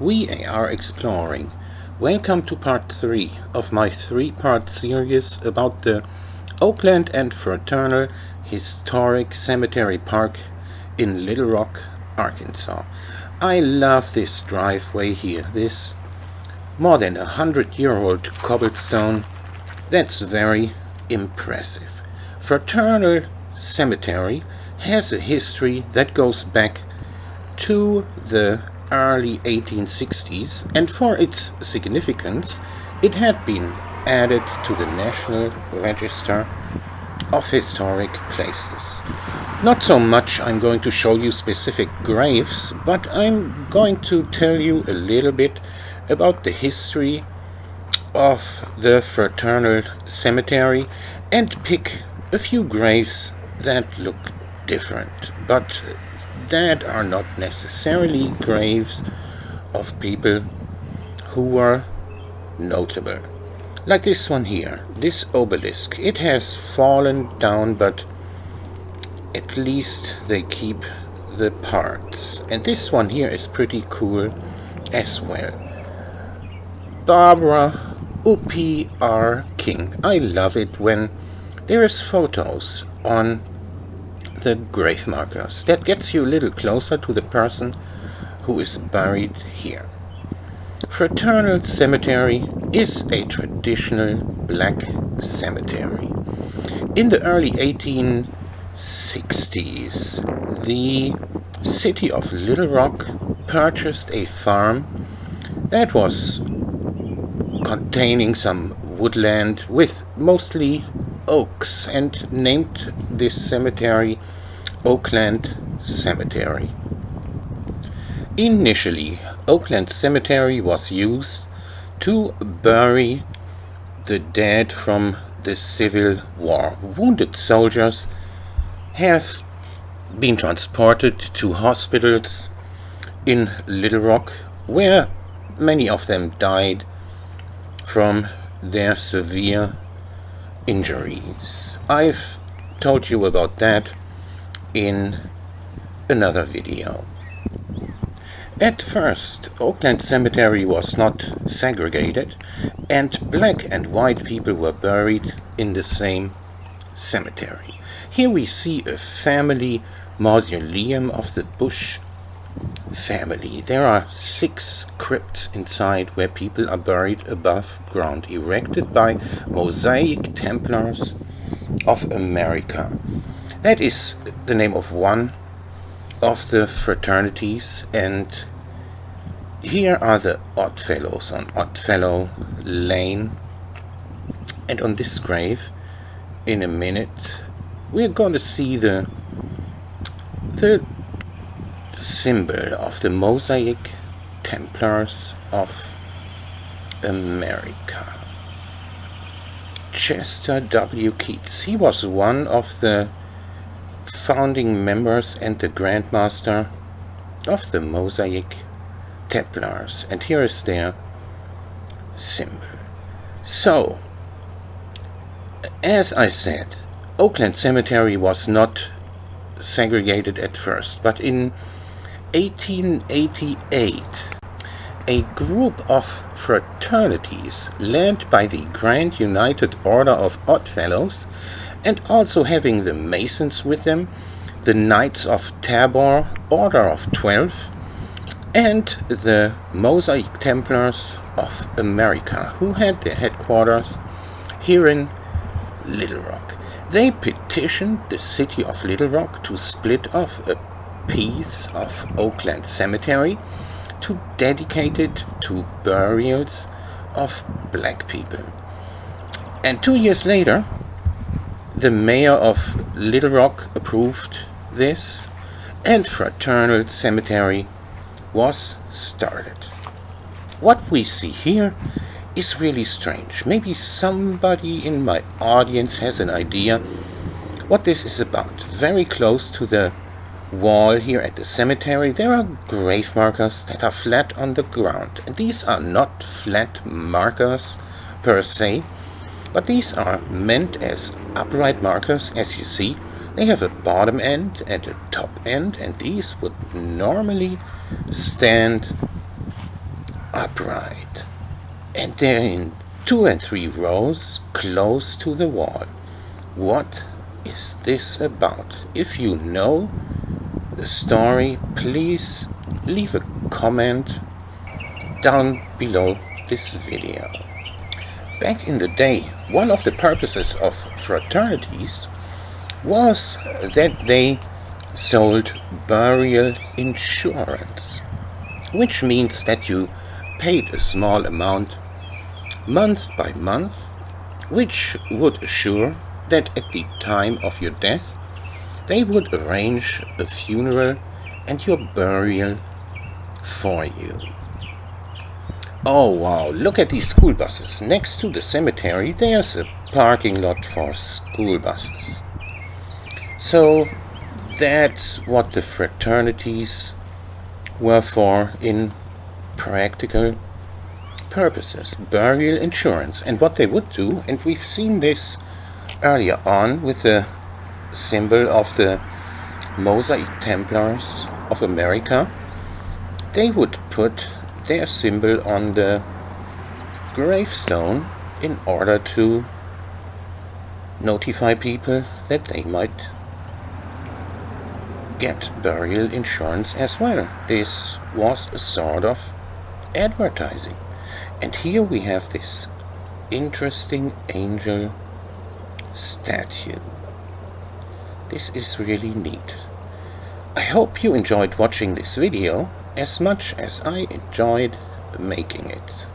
we are exploring. Welcome to part 3 of my 3-part series about the Oakland and Fraternal Historic Cemetery Park in Little Rock, Arkansas. I love this driveway here, this more than 100-year-old cobblestone. That's very impressive. Fraternal Cemetery has a history that goes back to the early 1860s, and for its significance, it had been added to the National Register of Historic Places. Not so much I'm going to show you specific graves, but I'm going to tell you a little bit about the history of the Fraternal Cemetery and pick a few graves that look different, but that are not necessarily graves of people who were notable. Like this one here, this obelisk. It has fallen down, but at least they keep the parts. And this one here is pretty cool as well. Barbara U.P.R. King. I love it when there is photos on the grave markers. That gets you a little closer to the person who is buried here. Fraternal Cemetery is a traditional black cemetery. In the early 1860s, the city of Little Rock purchased a farm that was containing some woodland with mostly oaks and named this cemetery Oakland Cemetery. Initially, Oakland Cemetery was used to bury the dead from the Civil War. Wounded soldiers have been transported to hospitals in Little Rock, where many of them died from their severe injuries. I've told you about that in another video. At first, Oakland Cemetery was not segregated, and black and white people were buried in the same cemetery. Here we see a family mausoleum of the Bush family. There are 6 crypts inside where people are buried above ground, erected by Mosaic Templars of America. That is the name of one of the fraternities, and here are the Oddfellows on Oddfellow Lane. And on this grave, in a minute, we're going to see the symbol of the Mosaic Templars of America. Chester W. Keats. He was one of the founding members and the Grand Master of the Mosaic Templars. And here is their symbol. So, as I said, Oakland Cemetery was not segregated at first, but in 1888, a group of fraternities led by the Grand United Order of Oddfellows, and also having the Masons with them, the Knights of Tabor, Order of 12, and the Mosaic Templars of America, who had their headquarters here in Little Rock. They petitioned the city of Little Rock to split off a piece of Oakland Cemetery to dedicate it to burials of black people. And 2 years later, the mayor of Little Rock approved this, and Fraternal Cemetery was started. What we see here is really strange. Maybe somebody in my audience has an idea what this is about. Very close to the wall here at the cemetery, there are grave markers that are flat on the ground. And these are not flat markers per se, but these are meant as upright markers. As you see, they have a bottom end and a top end, and these would normally stand upright, and they're in 2 and 3 rows close to the wall. What is this about? If you know the story, please leave a comment down below this video. Back in the day, one of the purposes of fraternities was that they sold burial insurance, which means that you paid a small amount month by month, which would assure that at the time of your death they would arrange a funeral and your burial for you. Oh wow, look at these school buses. Next to the cemetery there's a parking lot for school buses. So that's what the fraternities were for in practical purposes. Burial insurance. And what they would do, and we've seen this earlier on with the symbol of the Mosaic Templars of America, they would put their symbol on the gravestone in order to notify people that they might get burial insurance as well. This was a sort of advertising. And here we have this interesting angel statue. This is really neat. I hope you enjoyed watching this video as much as I enjoyed making it.